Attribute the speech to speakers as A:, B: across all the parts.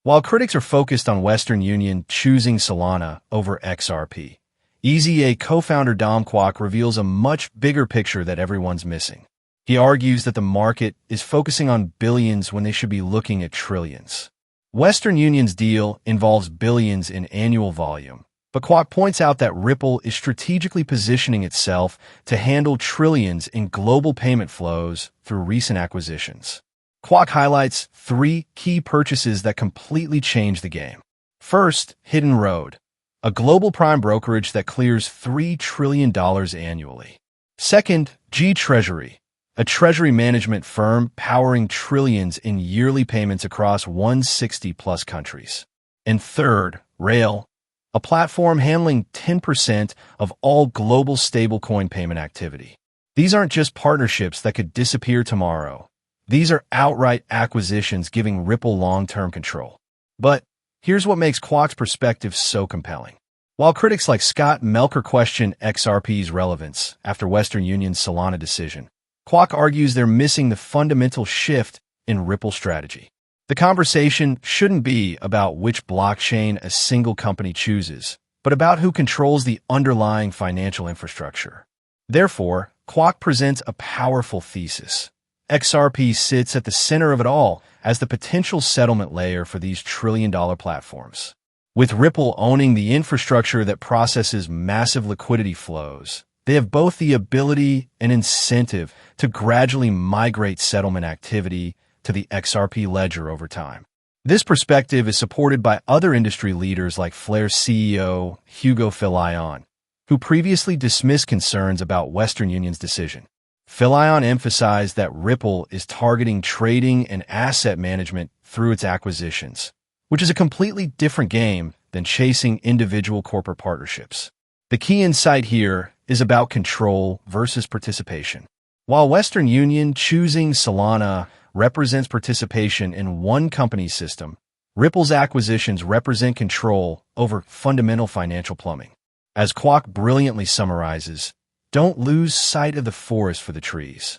A: While critics are focused on Western Union choosing Solana over XRP, EasyA co-founder Dom Kwok reveals a much bigger picture that everyone's missing. He argues that the market is focusing on billions when they should be looking at trillions. Western Union's deal involves billions in annual volume, but Kwok points out that Ripple is strategically positioning itself to handle trillions in global payment flows through recent acquisitions. Kwok highlights 3 key purchases that completely change the game. First, Hidden Road, a global prime brokerage that clears $3 trillion annually. Second, GTreasury, a treasury management firm powering trillions in yearly payments across 160-plus countries. And third, Rail, a platform handling 10% of all global stablecoin payment activity. These aren't just partnerships that could disappear tomorrow. These are outright acquisitions giving Ripple long-term control. But here's what makes Kwok's perspective so compelling. While critics like Scott Melker question XRP's relevance after Western Union's Solana decision, Kwok argues they're missing the fundamental shift in Ripple strategy. The conversation shouldn't be about which blockchain a single company chooses, but about who controls the underlying financial infrastructure. Therefore, Kwok presents a powerful thesis. XRP sits at the center of it all as the potential settlement layer for these trillion-dollar platforms. With Ripple owning the infrastructure that processes massive liquidity flows, they have both the ability and incentive to gradually migrate settlement activity to the XRP ledger over time. This perspective is supported by other industry leaders like Flare's CEO, Hugo Philion, who previously dismissed concerns about Western Union's decision. Philion emphasized that Ripple is targeting trading and asset management through its acquisitions, which is a completely different game than chasing individual corporate partnerships. The key insight here is about control versus participation. While Western Union choosing Solana represents participation in one company's system, Ripple's acquisitions represent control over fundamental financial plumbing. As Kwok brilliantly summarizes, don't lose sight of the forest for the trees.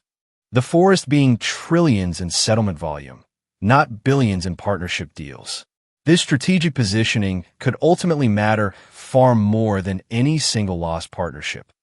A: The forest being trillions in settlement volume, not billions in partnership deals. This strategic positioning could ultimately matter far more than any single lost partnership.